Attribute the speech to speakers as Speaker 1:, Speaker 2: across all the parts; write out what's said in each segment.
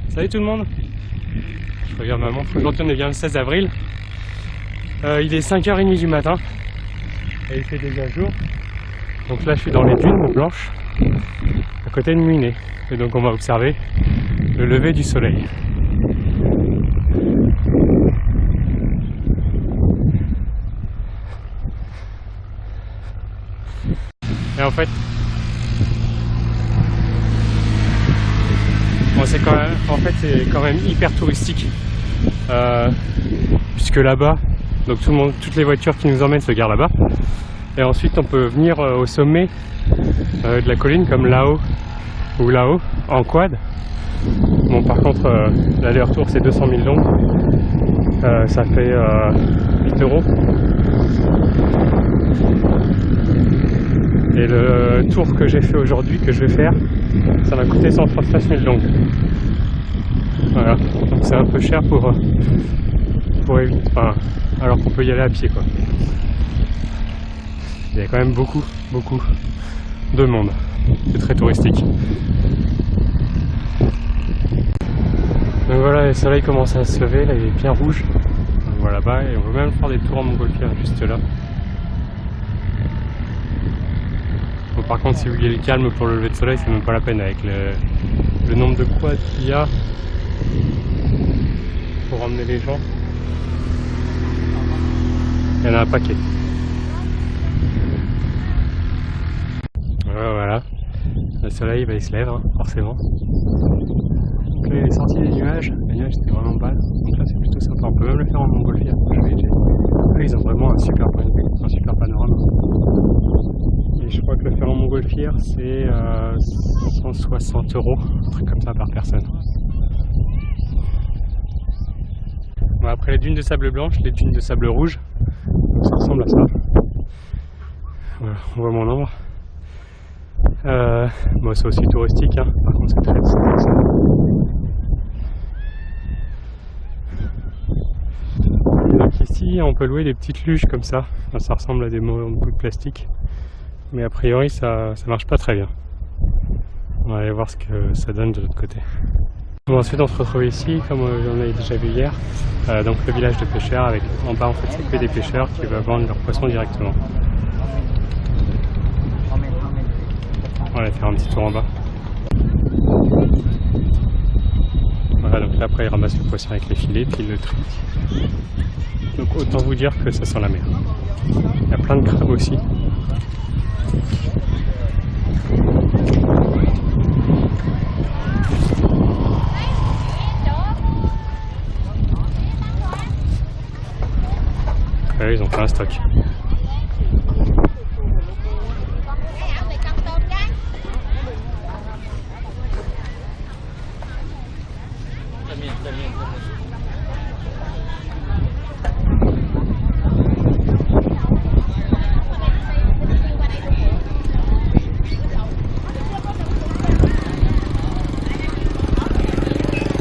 Speaker 1: Salut tout le monde. Je regarde ma montre. Aujourd'hui on est bien le 16 avril. Il est 5h30 du matin. Et il fait déjà jour. Donc là je suis dans les dunes blanches, à côté de Muinet. Et donc on va observer le lever du soleil. Et en fait, c'est quand même hyper touristique, puisque là-bas, donc toutes les voitures qui nous emmènent se garent là-bas, et ensuite on peut venir au sommet de la colline, comme là-haut ou là-haut, en quad. Bon, par contre, l'aller-retour c'est 200 000 dong, ça fait 8 €. Et le tour que j'ai fait aujourd'hui, que je vais faire, ça m'a coûté 139 000 dong. Voilà, donc c'est un peu cher pour éviter, alors qu'on peut y aller à pied, quoi. Il y a quand même beaucoup de monde. C'est très touristique. Donc voilà, le soleil commence à se lever, là il est bien rouge. On voit là-bas et on peut même faire des tours en montgolfière juste là. Bon, par contre, si vous voulez le calme pour le lever de soleil, c'est même pas la peine avec le nombre de quads qu'il y a pour emmener les gens. Il y en a un paquet. Voilà, le soleil il se lève, hein, forcément. Donc là il est sorti des nuages, les nuages c'était vraiment pas. Donc là c'est plutôt sympa, on peut même le faire en montgolfière. Là ils ont vraiment un super point de vue, un super panorama. Et je crois que le faire en montgolfière c'est 160 €, un truc comme ça par personne. Bon, après les dunes de sable blanche, les dunes de sable rouge, donc ça ressemble à ça. Voilà, on voit mon ombre. Bon, c'est aussi touristique, hein. Par contre c'est très ça. Donc ici on peut louer des petites luges comme ça, enfin, ça ressemble à des bouts de plastique, mais a priori ça marche pas très bien. On va aller voir ce que ça donne de l'autre côté. Bon, ensuite on se retrouve ici, comme on avait déjà vu hier, donc le village de pêcheurs, avec en bas en fait c'est que des pêcheurs qui veulent vendre leurs poissons directement. On va aller faire un petit tour en bas. Voilà, donc là après ils ramassent le poisson avec les filets, puis ils le trient. Donc autant vous dire que ça sent la mer. Il y a plein de crabes aussi. Là, ils ont fait un stock.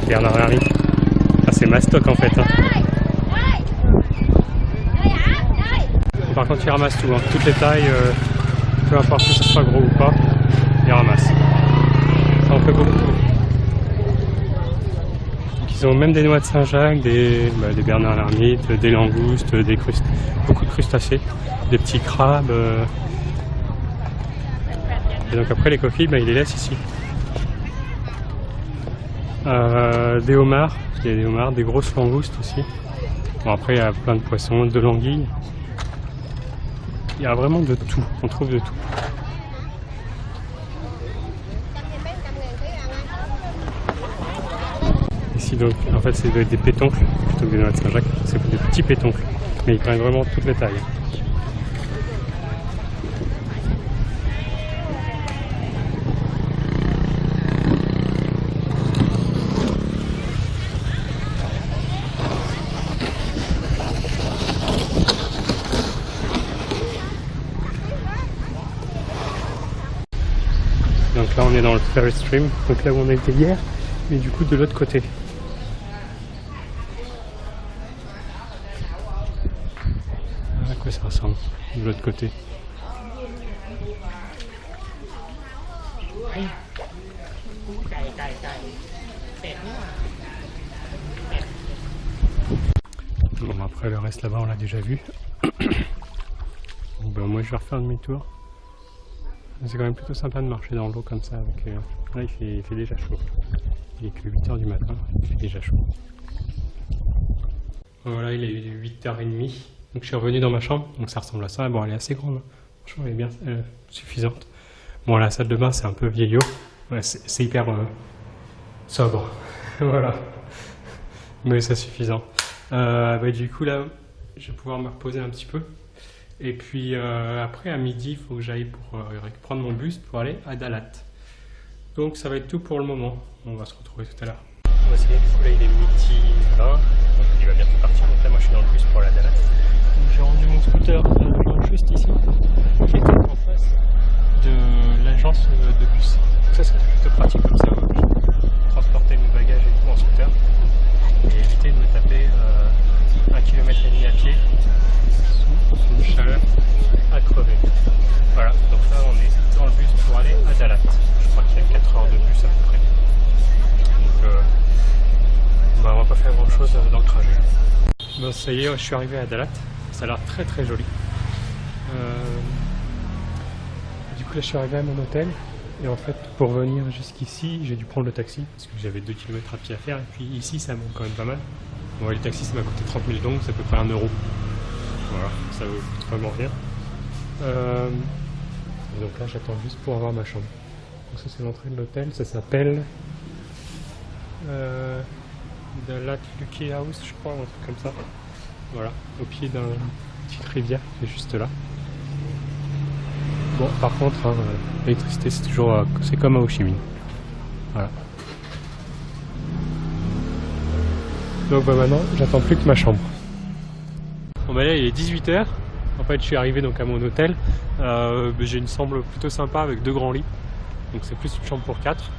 Speaker 1: Bernard Henry. Ah, c'est ma stock en fait. Hein. Par contre, ils ramassent tout, hein. Toutes les tailles, peu importe si ce soit gros ou pas, ils ramassent. Ça en fait beaucoup. Donc, ils ont même des noix de Saint-Jacques, des Bernard l'ermite, des langoustes, beaucoup de crustacés, des petits crabes. Et donc après les coquilles, ils les laissent ici. Des homards, il y a des homards, des grosses langoustes aussi. Bon, après il y a plein de poissons, de l'anguille. Il y a vraiment de tout, on trouve de tout. Ici donc, en fait c'est des pétoncles, plutôt que des noix de Saint-Jacques, c'est des petits pétoncles, mais ils prennent vraiment toutes les tailles. Donc là on est dans le ferry stream, donc là où on a été hier, mais du coup de l'autre côté. À quoi ça ressemble de l'autre côté? Bon, après le reste là-bas on l'a déjà vu. Donc, ben, moi je vais refaire demi-tour. C'est quand même plutôt sympa de marcher dans l'eau comme ça. Avec, là il fait déjà chaud. Il est que 8 h du matin, il fait déjà chaud. Voilà, il est 8 h 30. Donc je suis revenu dans ma chambre, donc ça ressemble à ça. Bon, elle est assez grande, franchement elle est bien suffisante. Bon, la salle de bain c'est un peu vieillot, ouais, c'est hyper sobre, voilà, mais c'est suffisant. Bah, du coup là, je vais pouvoir me reposer un petit peu. Et puis après à midi, il faut que j'aille pour prendre mon bus pour aller à Dalat. Donc ça va être tout pour le moment, on va se retrouver tout à l'heure. Voici, du coup là il est midi 20, donc il va bientôt partir. Donc là moi je suis dans le bus pour aller à Dalat. J'ai rendu mon scooter juste ici, qui était en face de l'agence de bus. Ça c'est plutôt pratique comme ça, je peux transporter mes bagages et tout en scooter et éviter de me taper 1,5 km à pied sous une chaleur à crever. Voilà, donc là on est dans le bus pour aller à Dalat. Je crois qu'il y a 4 heures de bus à peu près. Donc bah, on va pas faire grand chose dans le trajet. Bon, ça y est, je suis arrivé à Dalat. Ça a l'air très très joli. Du coup là je suis arrivé à mon hôtel et en fait pour venir jusqu'ici j'ai dû prendre le taxi parce que j'avais 2 km à pied à faire et puis ici ça monte quand même pas mal. Bon, les taxis ça m'a coûté 30 000 dong, c'est à peu près 1 €. Voilà, ça vaut vraiment rien. Et donc là j'attends juste pour avoir ma chambre. Donc ça c'est l'entrée de l'hôtel, ça s'appelle Dalat Lucky House je crois, un truc comme ça. Voilà, au pied d'une petite rivière qui est juste là. Bon, par contre, hein, l'électricité c'est toujours, c'est comme à Ho Chi Minh. Voilà. Donc bah maintenant, j'attends plus que ma chambre. Bon bah là, il est 18 h. En fait, je suis arrivé donc à mon hôtel. J'ai une chambre plutôt sympa avec 2 grands lits. Donc c'est plus une chambre pour 4.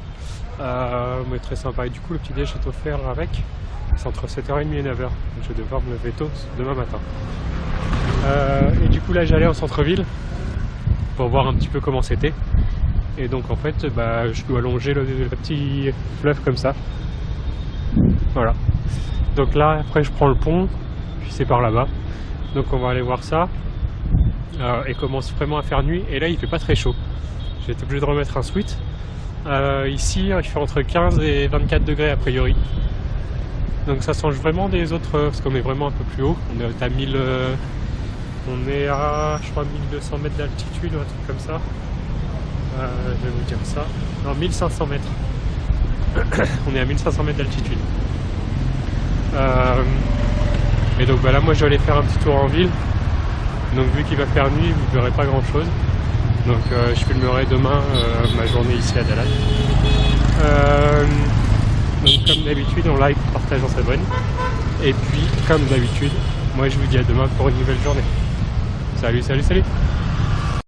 Speaker 1: Mais très sympa. Et du coup, le petit déj est offert avec. C'est entre 7 h 30 et 9 h. Donc je vais devoir me lever tôt demain matin. Et du coup là j'allais en centre-ville pour voir un petit peu comment c'était. Et donc en fait bah, je dois longer le petit fleuve comme ça. Voilà. Donc là après je prends le pont, puis c'est par là-bas. Donc on va aller voir ça. Et commence vraiment à faire nuit. Et là il fait pas très chaud. J'ai été obligé de remettre un sweat. Ici il fait entre 15 et 24 degrés a priori. Donc ça change vraiment des autres, parce qu'on est vraiment un peu plus haut. On est à 1000, on est à je crois 1200 mètres d'altitude ou un truc comme ça. Je vais vous dire ça. Non, 1500 mètres. On est à 1500 mètres d'altitude. Et donc bah là moi je vais aller faire un petit tour en ville. Donc vu qu'il va faire nuit, vous ne verrez pas grand chose. Donc je filmerai demain ma journée ici à Dalat. Donc comme d'habitude, on like, on partage, on s'abonne. Et puis, comme d'habitude, moi je vous dis à demain pour une nouvelle journée. Salut, salut, salut!